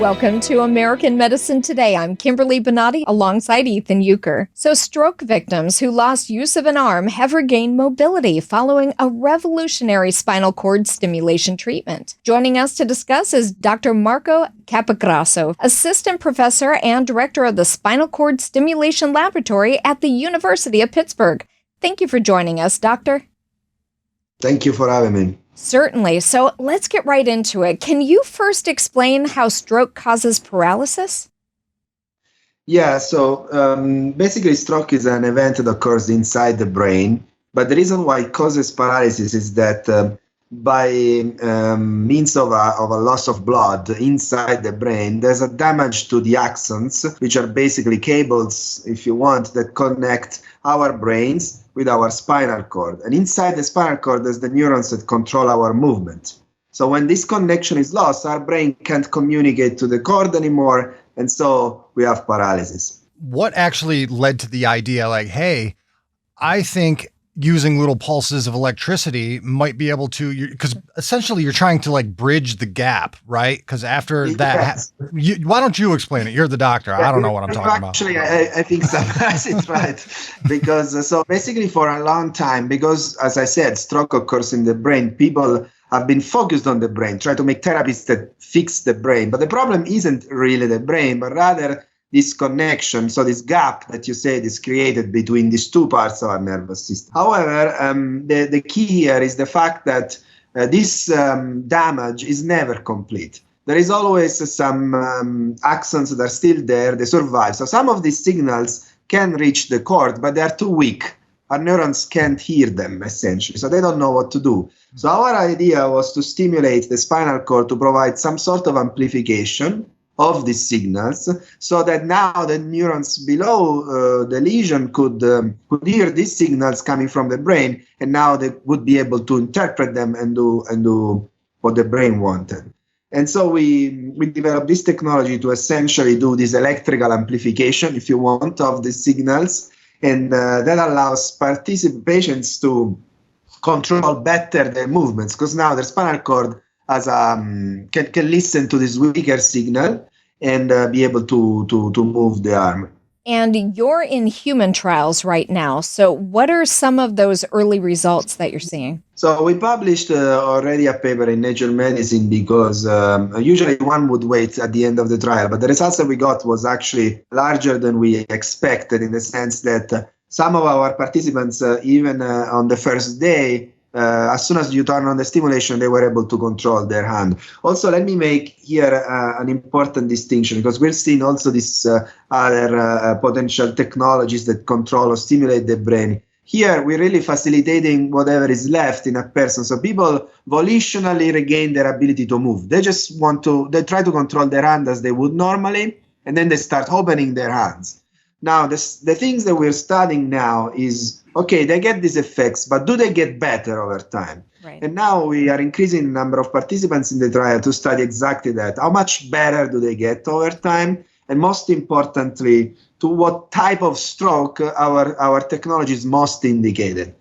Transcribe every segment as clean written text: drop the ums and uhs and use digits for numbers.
Welcome to American Medicine Today. I'm Kimberly Bonati alongside Ethan Youker. So stroke victims who lost use of an arm have regained mobility following a revolutionary spinal cord stimulation treatment. Joining us to discuss is Dr. Marco Capogrosso, assistant professor and director of the Spinal Cord Stimulation Laboratory at the University of Pittsburgh. Thank you for joining us, Doctor. Thank you for having me. Certainly. So let's get right into it. Can you first explain how stroke causes paralysis? Yeah, so basically stroke is an event that occurs inside the brain, but the reason why it causes paralysis is that by means of a loss of blood inside the brain, there's a damage to the axons, which are basically cables, if you want, that connect our brains with our spinal cord. And inside the spinal cord, there's the neurons that control our movement. So when this connection is lost, our brain can't communicate to the cord anymore, and so we have paralysis. What actually led to the idea, like, hey, I think using little pulses of electricity might be able to, because essentially you're trying to like bridge the gap, right? Because after that, why don't you explain it? You're the doctor. I don't know what I'm talking about. Actually, I think summarized it right. Because so basically for a long time, because as I said, stroke occurs in the brain, people have been focused on the brain, try to make therapies that fix the brain. But the problem isn't really the brain, but rather this connection, so this gap that you said is created between these two parts of our nervous system. However, the key here is the fact that this damage is never complete. There is always some axons that are still there, they survive. So some of these signals can reach the cord, but they are too weak. Our neurons can't hear them, essentially, so they don't know what to do. So our idea was to stimulate the spinal cord to provide some sort of amplification of these signals, so that now the neurons below the lesion could hear these signals coming from the brain, and now they would be able to interpret them and do what the brain wanted. And so we developed this technology to essentially do this electrical amplification, if you want, of the signals, and that allows patients to control better their movements, because now their spinal cord as can listen to this weaker signal and be able to move the arm. And you're in human trials right now. So what are some of those early results that you're seeing? So we published already a paper in Nature Medicine, because usually one would wait at the end of the trial, but the results that we got was actually larger than we expected, in the sense that some of our participants, even on the first day, as soon as you turn on the stimulation, they were able to control their hand. Also, let me make here an important distinction, because we're seeing also these other potential technologies that control or stimulate the brain. Here, we're really facilitating whatever is left in a person. So people volitionally regain their ability to move. They just they try to control their hand as they would normally, and then they start opening their hands. Now, the things that we're studying now is, okay, they get these effects, but do they get better over time? Right. And now we are increasing the number of participants in the trial to study exactly that. How much better do they get over time? And most importantly, to what type of stroke our technology is most indicated.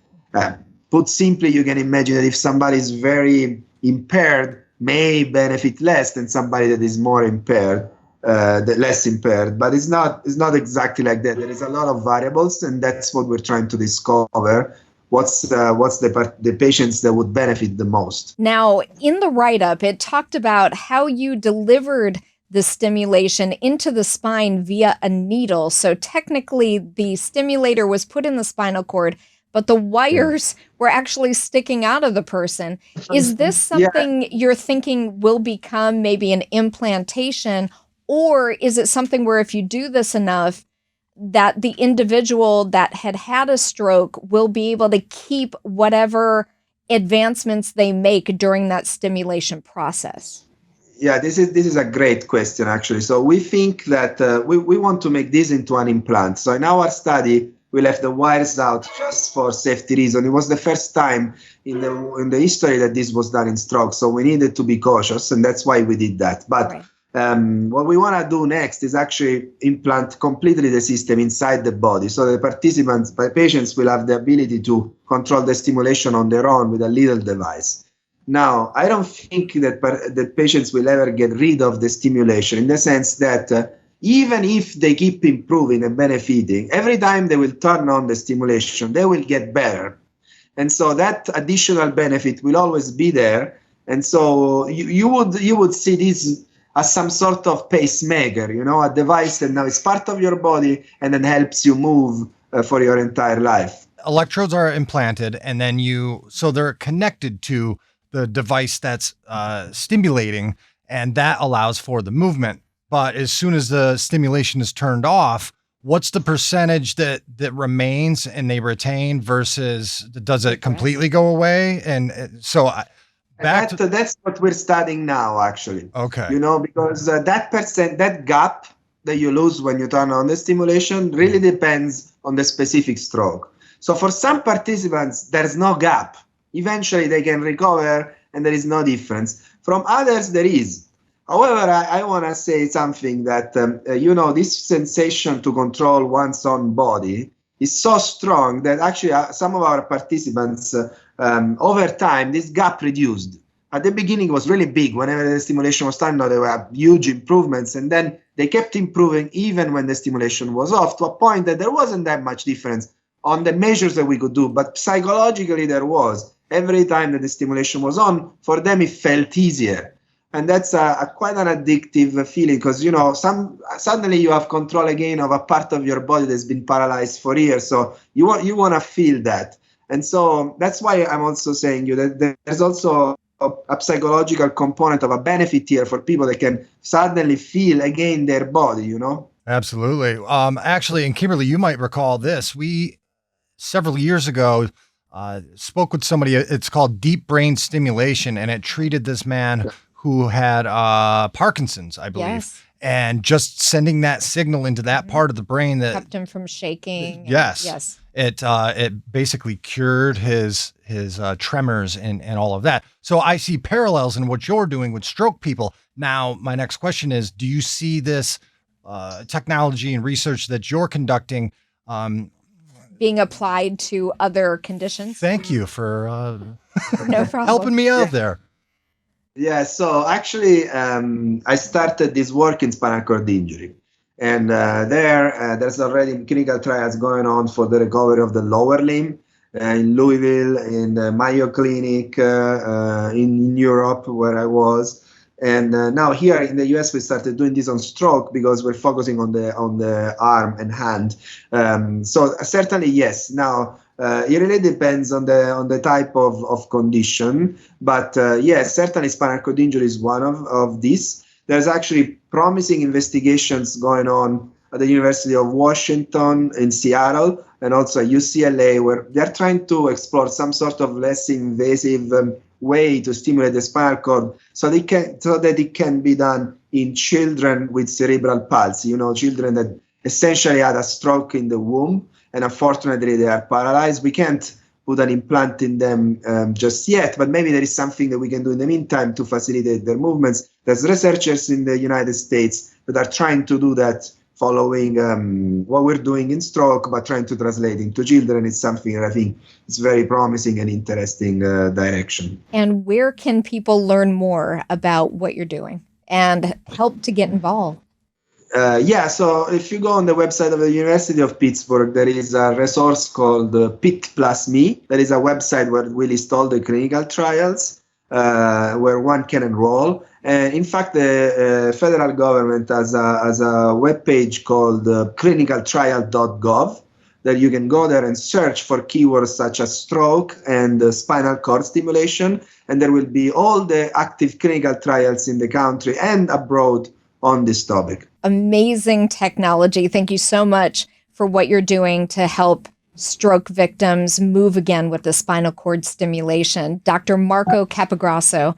Put simply, you can imagine that if somebody is very impaired, may benefit less than somebody that is more impaired. Less impaired, but it's not exactly like that. There is a lot of variables, and that's what we're trying to discover. What's the patients that would benefit the most? Now, in the write-up, it talked about how you delivered the stimulation into the spine via a needle. So technically, the stimulator was put in the spinal cord, but the wires were actually sticking out of the person. Is this something you're thinking will become maybe an implantation? Or is it something where if you do this enough, that the individual that had a stroke will be able to keep whatever advancements they make during that stimulation process? Yeah, this is a great question, actually. So we think that we want to make this into an implant. So in our study, we left the wires out just for safety reasons. It was the first time in the history that this was done in stroke. So we needed to be cautious, and that's why we did that. But right. What we want to do next is actually implant completely the system inside the body, so the patients will have the ability to control the stimulation on their own with a little device. Now, I don't think that patients will ever get rid of the stimulation, in the sense that even if they keep improving and benefiting, every time they will turn on the stimulation, they will get better. And so that additional benefit will always be there. And so you would see this as some sort of pacemaker, a device that now is part of your body and then helps you move for your entire life. Electrodes are implanted, and then so they're connected to the device that's stimulating, and that allows for the movement. But as soon as the stimulation is turned off, what's the percentage that remains and they retain versus does it completely go away? And so that's what we're studying now, actually. Okay. Because that gap that you lose when you turn on the stimulation really depends on the specific stroke. So for some participants, there's no gap. Eventually they can recover and there is no difference. From others, there is. However, I want to say something that, this sensation to control one's own body is so strong that actually some of our participants, over time, this gap reduced. At the beginning, it was really big. Whenever the stimulation was starting, there were huge improvements. And then they kept improving even when the stimulation was off, to a point that there wasn't that much difference on the measures that we could do. But psychologically, there was. Every time that the stimulation was on, for them, it felt easier. And that's quite an addictive feeling, because, suddenly you have control again of a part of your body that's been paralyzed for years. So you want to feel that. And so that's why I'm also saying that there's also a psychological component of a benefit here for people that can suddenly feel again their body, Absolutely. Actually, and Kimberly, you might recall this. We, several years ago, spoke with somebody. It's called deep brain stimulation, and it treated this man who had Parkinson's, I believe. Yes. And just sending that signal into that part of the brain that kept him from shaking. Yes. Yes. It basically cured his tremors and all of that. So I see parallels in what you're doing with stroke people. Now, my next question is, do you see this technology and research that you're conducting being applied to other conditions? Thank you for no problem. helping me out there. Yeah, so actually, I started this work in spinal cord injury. And there's already clinical trials going on for the recovery of the lower limb in Louisville, in the Mayo Clinic, in Europe, where I was. And now here in the US, we started doing this on stroke because we're focusing on the arm and hand. So certainly, yes. Now, it really depends on the type of condition. But yes, certainly spinal cord injury is one of these. There's actually promising investigations going on at the University of Washington in Seattle and also at UCLA, where they're trying to explore some sort of less invasive way to stimulate the spinal cord so that it can be done in children with cerebral palsy, children that essentially had a stroke in the womb and unfortunately they are paralyzed. We can't put an implant in them just yet, but maybe there is something that we can do in the meantime to facilitate their movements. There's researchers in the United States that are trying to do that, following what we're doing in stroke, but trying to translate into children. It's something that I think is very promising and interesting direction. And where can people learn more about what you're doing and help to get involved? So if you go on the website of the University of Pittsburgh, there is a resource called PIT plus Me. That is a website where we list all the clinical trials where one can enroll. And in fact, the federal government has a webpage called clinicaltrial.gov that you can go there and search for keywords such as stroke and spinal cord stimulation. And there will be all the active clinical trials in the country and abroad on this topic. Amazing technology. Thank you so much for what you're doing to help stroke victims move again with the spinal cord stimulation. Dr. Marco Capogrosso,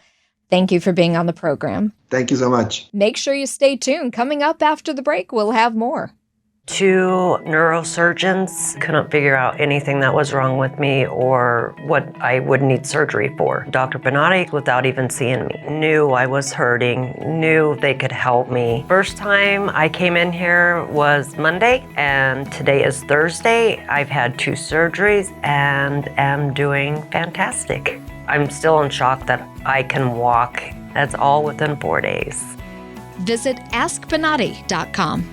thank you for being on the program. Thank you so much. Make sure you stay tuned. Coming up after the break, we'll have more. 2 neurosurgeons couldn't figure out anything that was wrong with me or what I would need surgery for. Dr. Bonati, without even seeing me, knew I was hurting, knew they could help me. First time I came in here was Monday, and today is Thursday. I've had 2 surgeries and am doing fantastic. I'm still in shock that I can walk. That's all within 4 days. Visit askbonati.com.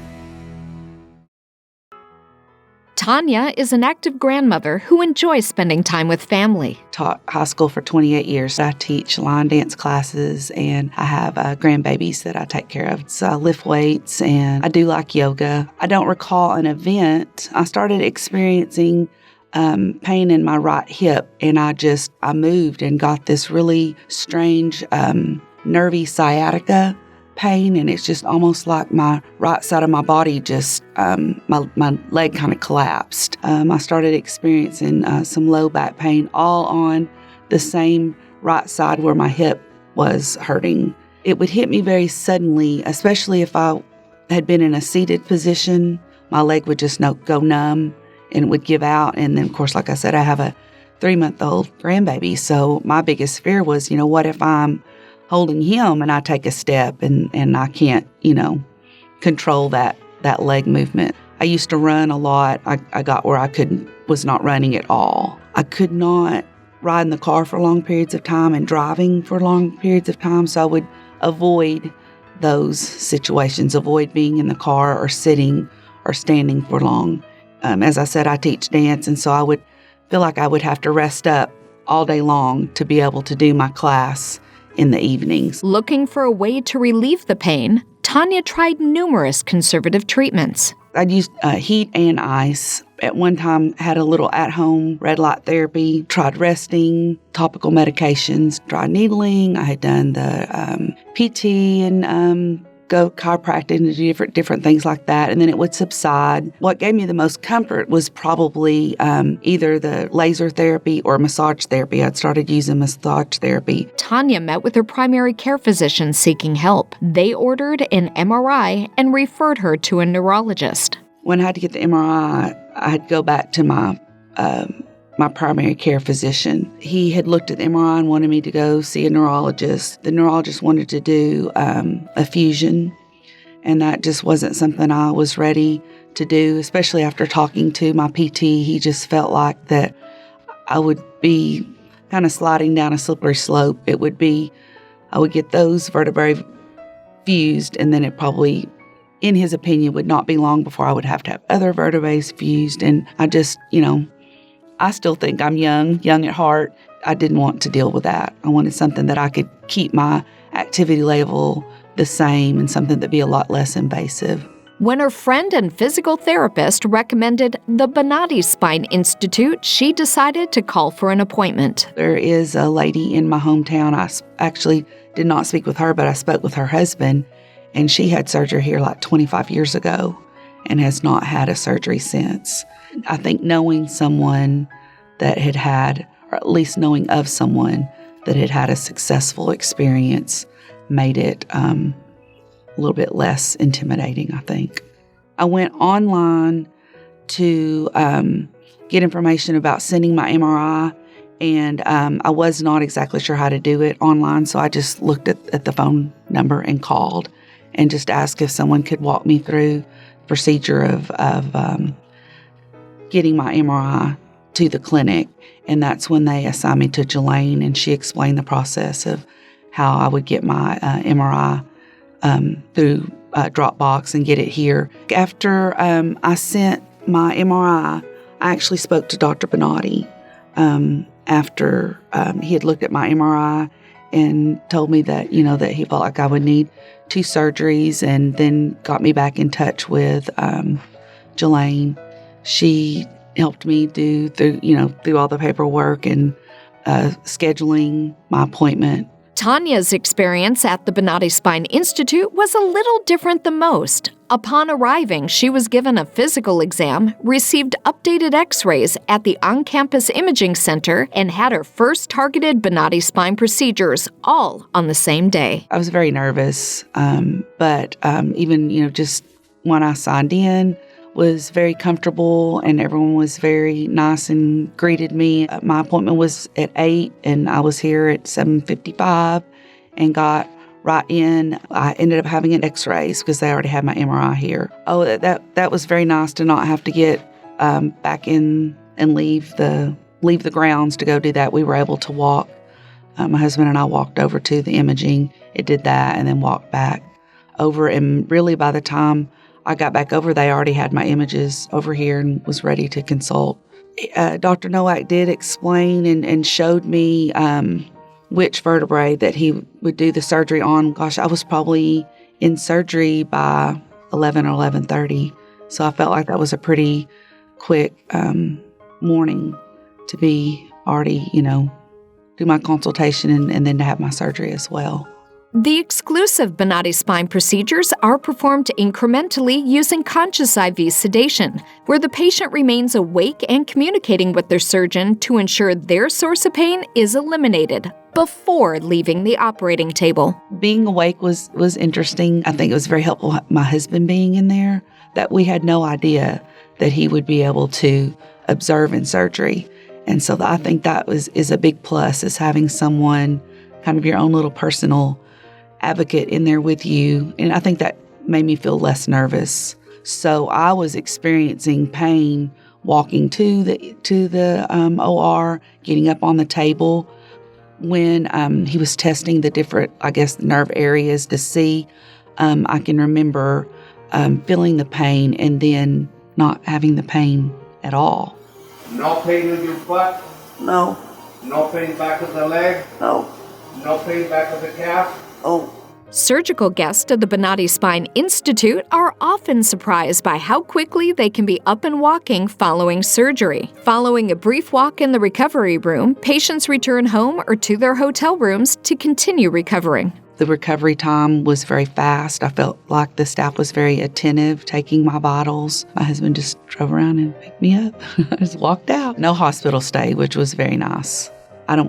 Tanya is an active grandmother who enjoys spending time with family. Taught high school for 28 years. I teach line dance classes, and I have grandbabies that I take care of. So I lift weights, and I do like yoga. I don't recall an event. I started experiencing pain in my right hip, and I moved and got this really strange nervy sciatica pain, and it's just almost like my right side of my body just, my leg kind of collapsed. I started experiencing some low back pain all on the same right side where my hip was hurting. It would hit me very suddenly, especially if I had been in a seated position. My leg would just go numb and it would give out. And then, of course, like I said, I have a 3-month-old grandbaby. So my biggest fear was, what if I'm holding him and I take a step and I can't, control that leg movement. I used to run a lot. I got where was not running at all. I could not ride in the car for long periods of time and driving for long periods of time. So I would avoid those situations, avoid being in the car or sitting or standing for long. As I said, I teach dance, and so I would feel like I would have to rest up all day long to be able to do my class in the evenings. Looking for a way to relieve the pain, Tanya tried numerous conservative treatments. I'd used heat and ice. At one time, had a little at-home red light therapy, tried resting, topical medications, tried needling. I had done the PT and go chiropractic and do different things like that, and then it would subside. What gave me the most comfort was probably either the laser therapy or massage therapy. I'd started using massage therapy. Tanya met with her primary care physician seeking help. They ordered an MRI and referred her to a neurologist. When I had to get the MRI, I had to go back to my primary care physician. He had looked at the MRI and wanted me to go see a neurologist. The neurologist wanted to do a fusion, and that just wasn't something I was ready to do, especially after talking to my PT. He just felt like that I would be kind of sliding down a slippery slope. It would be, I would get those vertebrae fused, and then it probably, in his opinion, would not be long before I would have to have other vertebrae fused. And I just, I still think I'm young at heart. I didn't want to deal with that. I wanted something that I could keep my activity level the same and something that'd be a lot less invasive. When her friend and physical therapist recommended the Bonati Spine Institute, she decided to call for an appointment. There is a lady in my hometown. I actually did not speak with her, but I spoke with her husband, and she had surgery here like 25 years ago and has not had a surgery since. I think knowing someone that had, or at least knowing of someone that had had a successful experience made it a little bit less intimidating, I think. I went online to get information about sending my MRI, and I was not exactly sure how to do it online, so I just looked at the phone number and called and just asked if someone could walk me through the procedure of getting my MRI to the clinic. And that's when they assigned me to Jelaine, and she explained the process of how I would get my MRI through Dropbox and get it here. After I sent my MRI, I actually spoke to Dr. Bonati after he had looked at my MRI and told me that, that he felt like I would need 2 surgeries, and then got me back in touch with Jelaine. She helped me through all the paperwork and scheduling my appointment. Tanya's experience at the Bonati Spine Institute was a little different than most. Upon arriving, she was given a physical exam, received updated x-rays at the on-campus imaging center, and had her first targeted Bonati Spine procedures, all on the same day. I was very nervous, but even, just when I signed in, was very comfortable, and everyone was very nice and greeted me. My appointment was at 8, and I was here at 7:55 and got right in. I ended up having an x-rays because they already had my MRI here. Oh, that was very nice to not have to get back in and leave the grounds to go do that. We were able to walk My husband and I walked over to the imaging. It did that and then walked back over. And really by the time I got back over, they already had my images over here and was ready to consult. Dr. Nowak did explain and showed me which vertebrae that he would do the surgery on. Gosh, I was probably in surgery by 11 or 11:30. So I felt like that was a pretty quick morning to be already, do my consultation and then to have my surgery as well. The exclusive Bonati Spine procedures are performed incrementally using conscious IV sedation, where the patient remains awake and communicating with their surgeon to ensure their source of pain is eliminated before leaving the operating table. Being awake was interesting. I think it was very helpful, my husband being in there, that we had no idea that he would be able to observe in surgery. And so I think that is a big plus, is having someone, kind of your own little personal advocate in there with you. And I think that made me feel less nervous. So I was experiencing pain walking to the OR, getting up on the table when he was testing the different, nerve areas to see. I can remember feeling the pain and then not having the pain at all. No pain in your butt? No. No pain back of the leg? No. No pain back of the calf? Oh. Surgical guests of the Bonati Spine Institute are often surprised by how quickly they can be up and walking following surgery. Following a brief walk in the recovery room, patients return home or to their hotel rooms to continue recovering. The recovery time was very fast. I felt like the staff was very attentive, taking my vitals. My husband just drove around and picked me up. I just walked out. No hospital stay, which was very nice.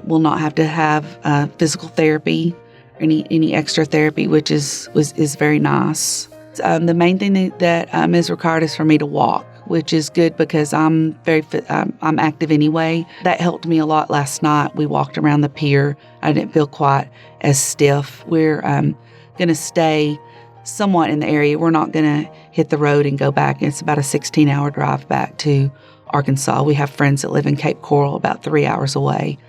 Will not have to have physical therapy, or any extra therapy, which is very nice. The main thing that is required is for me to walk, which is good because I'm very fit. I'm active anyway. That helped me a lot last night. We walked around the pier. I didn't feel quite as stiff. We're going to stay somewhat in the area. We're not going to hit the road and go back. It's about a 16-hour drive back to Arkansas. We have friends that live in Cape Coral, about 3 hours away.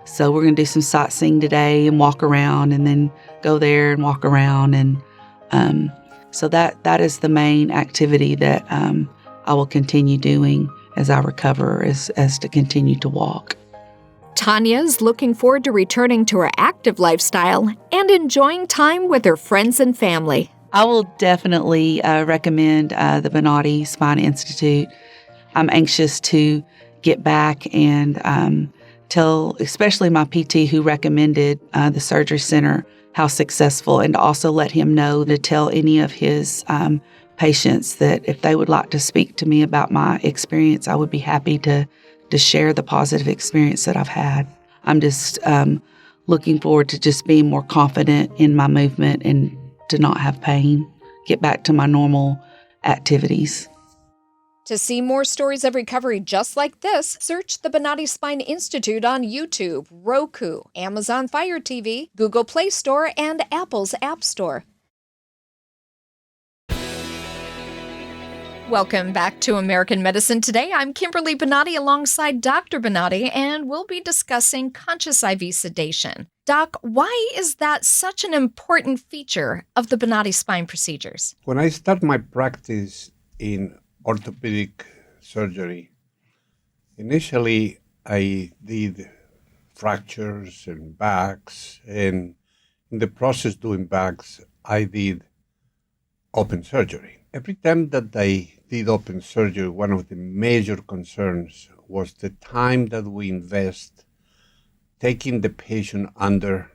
So we're going to do some sightseeing today and walk around and then go there and walk around. And so that is the main activity that I will continue doing as I recover, as to continue to walk. Tanya is looking forward to returning to her active lifestyle and enjoying time with her friends and family. I will definitely recommend the Bonati Spine Institute. I'm anxious to get back and tell, especially my PT who recommended the surgery center, how successful, and to also let him know to tell any of his patients that if they would like to speak to me about my experience, I would be happy to share the positive experience that I've had. I'm just looking forward to just being more confident in my movement and to not have pain, get back to my normal activities. To see more stories of recovery just like this, search the Bonati Spine Institute on YouTube, Roku, Amazon Fire TV, Google Play Store, and Apple's App Store. Welcome back to American Medicine Today. I'm Kimberly Bonati alongside Dr. Bonati, and we'll be discussing conscious IV sedation. Doc, why is that such an important feature of the Bonati Spine procedures? When I started my practice in orthopedic surgery, initially I did fractures and backs, and in the process doing backs, I did open surgery. Every time that I did open surgery, one of the major concerns was the time that we invest taking the patient under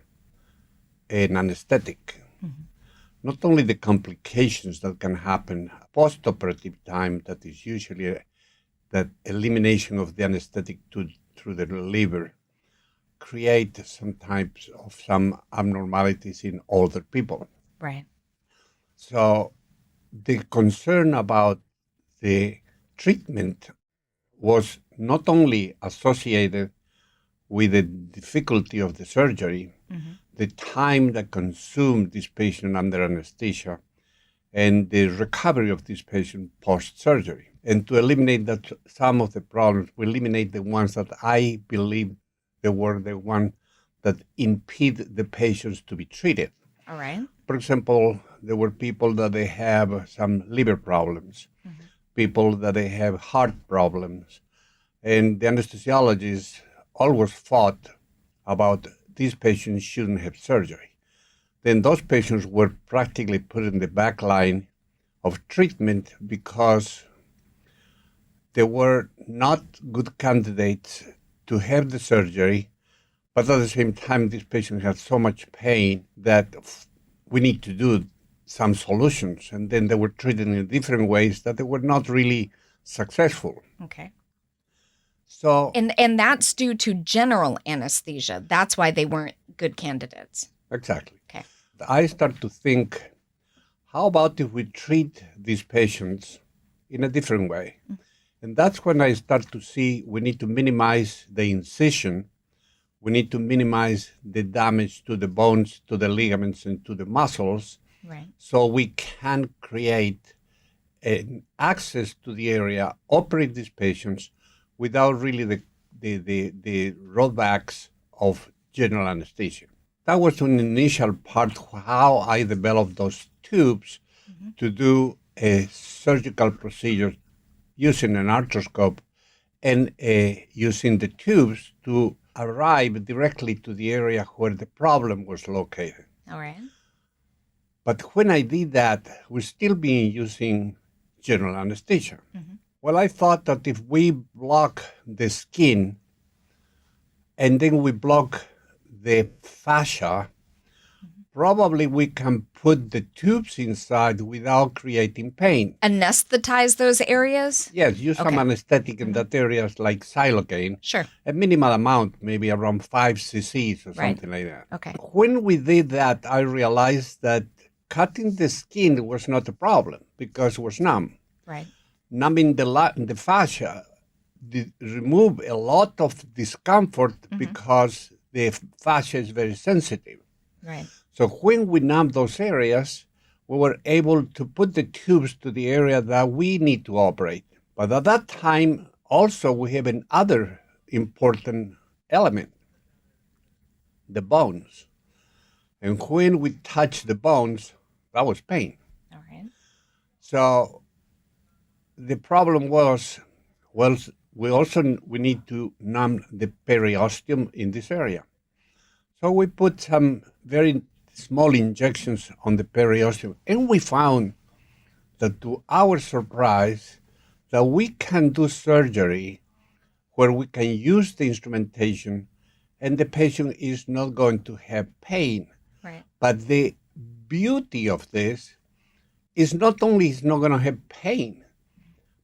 an anesthetic. Mm-hmm. Not only the complications that can happen post-operative time, that is usually that elimination of the anesthetic through the liver, create some types of some abnormalities in older people. Right. So the concern about the treatment was not only associated with the difficulty of the surgery, mm-hmm. the time that consumed this patient under anesthesia, and the recovery of this patient post-surgery. And to eliminate that, some of the problems, we eliminate the ones that I believe they were the one that impede the patients to be treated. All right. For example, there were people that they have some liver problems, people that they have heart problems, and the anesthesiologists always fought about these patients shouldn't have surgery. Then those patients were practically put in the back line of treatment because they were not good candidates to have the surgery, but at the same time, these patients had so much pain that we need to do some solutions. And then they were treated in different ways that they were not really successful. Okay. So, And that's due to general anesthesia. That's why they weren't good candidates. exactly. Okay. I start to think, how about if we treat these patients in a different way? And that's when I start to see we need to minimize the incision. We need to minimize the damage to the bones, to the ligaments, and to the muscles, Right. so we can create an access to the area, operate these patients without really the roadblocks of general anesthesia. That was an initial part of how I developed those tubes to do a surgical procedure using an arthroscope and using the tubes to arrive directly to the area where the problem was located. All right. But when I did that, we're still being using general anesthesia. Well, I thought that if we block the skin and then we block the fascia, probably we can put the tubes inside without creating pain. Anesthetize those areas? Yes, use some Okay. anesthetic in that areas like xylocaine, Sure. a minimal amount, maybe around 5 cc's or Right. something like that. Okay. When we did that, I realized that cutting the skin was not a problem because it was numb. Right. Numbing the fascia remove a lot of discomfort because the fascia is very sensitive. Right. So when we numb those areas, we were able to put the tubes to the area that we need to operate. But at that time, also we have another important element, the bones. And when we touch the bones, that was pain. All right. So the problem was, well, we need to numb the periosteum in this area. So we put some very small injections on the periosteum, and we found that, to our surprise, that we can do surgery where we can use the instrumentation and the patient is not going to have pain. Right. But the beauty of this is not only he's not going to have pain,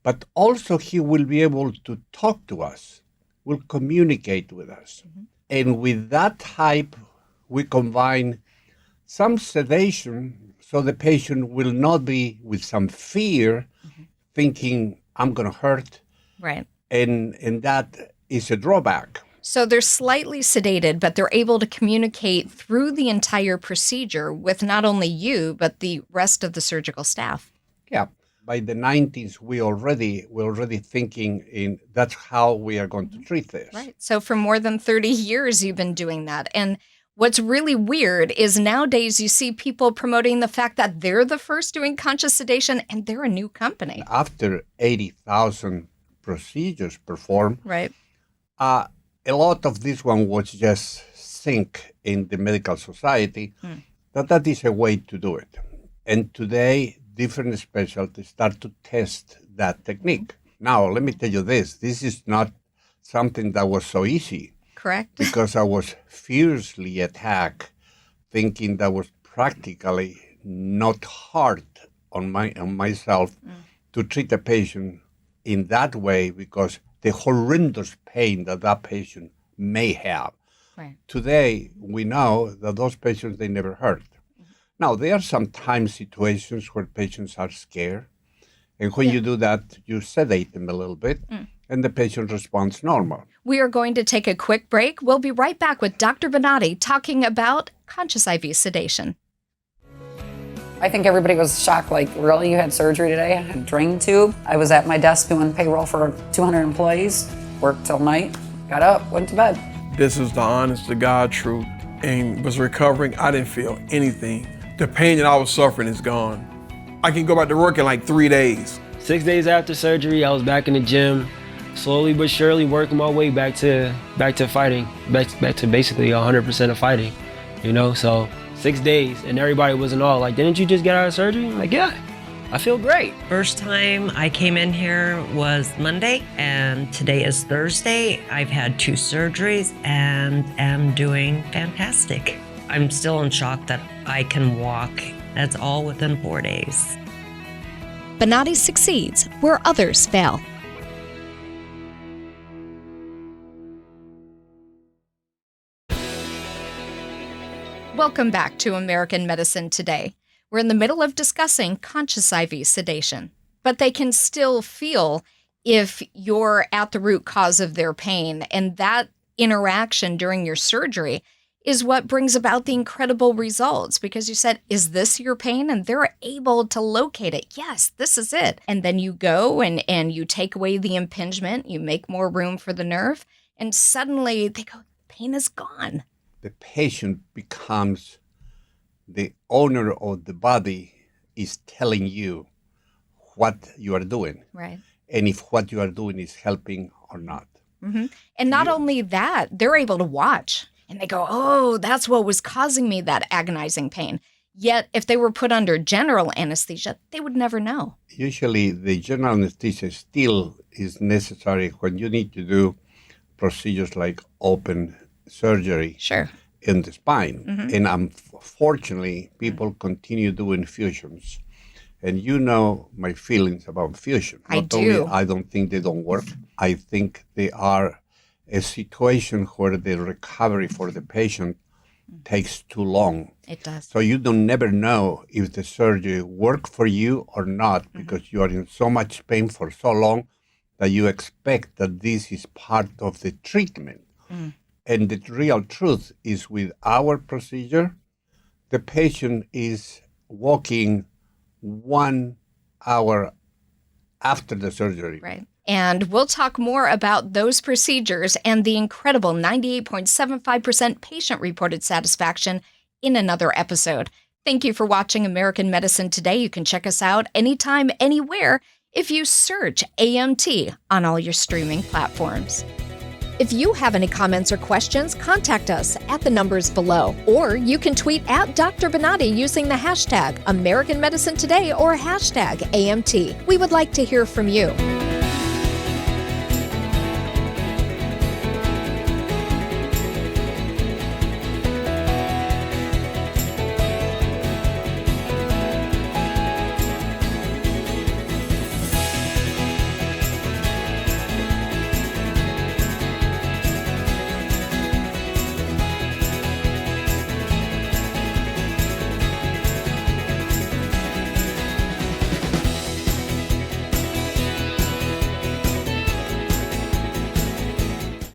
but also he will be able to talk to us, will communicate with us. And with that type, we combine some sedation so the patient will not be with some fear, thinking, I'm going to hurt. Right. And that is a drawback. So they're slightly sedated, but they're able to communicate through the entire procedure with not only you, but the rest of the surgical staff. Yeah. By the 90s, we already thinking in that's how we are going to treat this. Right. So for more than 30 years, you've been doing that. And what's really weird is nowadays you see people promoting the fact that they're the first doing conscious sedation and they're a new company. After 80,000 procedures performed, Right. a lot of this one was just think in the medical society that is a way to do it. And today, different specialties start to test that technique. Now, let me tell you this is not something that was so easy. Correct. Because I was fiercely attacked, thinking that was practically not hard on myself to treat a patient in that way, because the horrendous pain that patient may have. Right. Today, we know that those patients, they never hurt. Now, there are sometimes situations where patients are scared, and when you do that, you sedate them a little bit, and the patient responds normal. We are going to take a quick break. We'll be right back with Dr. Bonati talking about conscious IV sedation. I think everybody was shocked, like, really, you had surgery today? I had a drain tube. I was at my desk doing payroll for 200 employees, worked till night, got up, went to bed. This is the honest to God truth. And was recovering, I didn't feel anything. The pain that I was suffering is gone. I can go back to work in like 3 days. 6 days after surgery, I was back in the gym, slowly but surely working my way back to fighting, back to basically 100% of fighting, you know? So 6 days, and everybody was in awe, like, didn't you just get out of surgery? I'm like, yeah, I feel great. First time I came in here was Monday, and today is Thursday. I've had 2 surgeries and am doing fantastic. I'm still in shock that I can walk. That's all within 4 days. Bonati succeeds where others fail. Welcome back to American Medicine Today. We're in the middle of discussing conscious IV sedation, but they can still feel if you're at the root cause of their pain, and that interaction during your surgery is what brings about the incredible results, because you said, is this your pain? And they're able to locate it. Yes, this is it. And then you go and you take away the impingement, you make more room for the nerve, and suddenly they go, pain is gone. The patient becomes the owner of the body, is telling you what you are doing. Right. And if what you are doing is helping or not. Mm-hmm. And not only that, they're able to watch. And they go, oh, that's what was causing me that agonizing pain. Yet, if they were put under general anesthesia, they would never know. Usually, the general anesthesia still is necessary when you need to do procedures like open surgery in the spine. Mm-hmm. And unfortunately, people continue doing fusions. And you know my feelings about fusion. I do. I don't think they don't work. I think they are a situation where the recovery for the patient takes too long. It does. So you don't never know if the surgery worked for you or not, because you are in so much pain for so long that you expect that this is part of the treatment. And the real truth is, with our procedure, the patient is walking 1 hour after the surgery. Right. And we'll talk more about those procedures and the incredible 98.75% patient-reported satisfaction in another episode. Thank you for watching American Medicine Today. You can check us out anytime, anywhere, if you search AMT on all your streaming platforms. If you have any comments or questions, contact us at the numbers below. Or you can tweet at Dr. Bonati using the hashtag American Medicine Today or hashtag AMT. We would like to hear from you.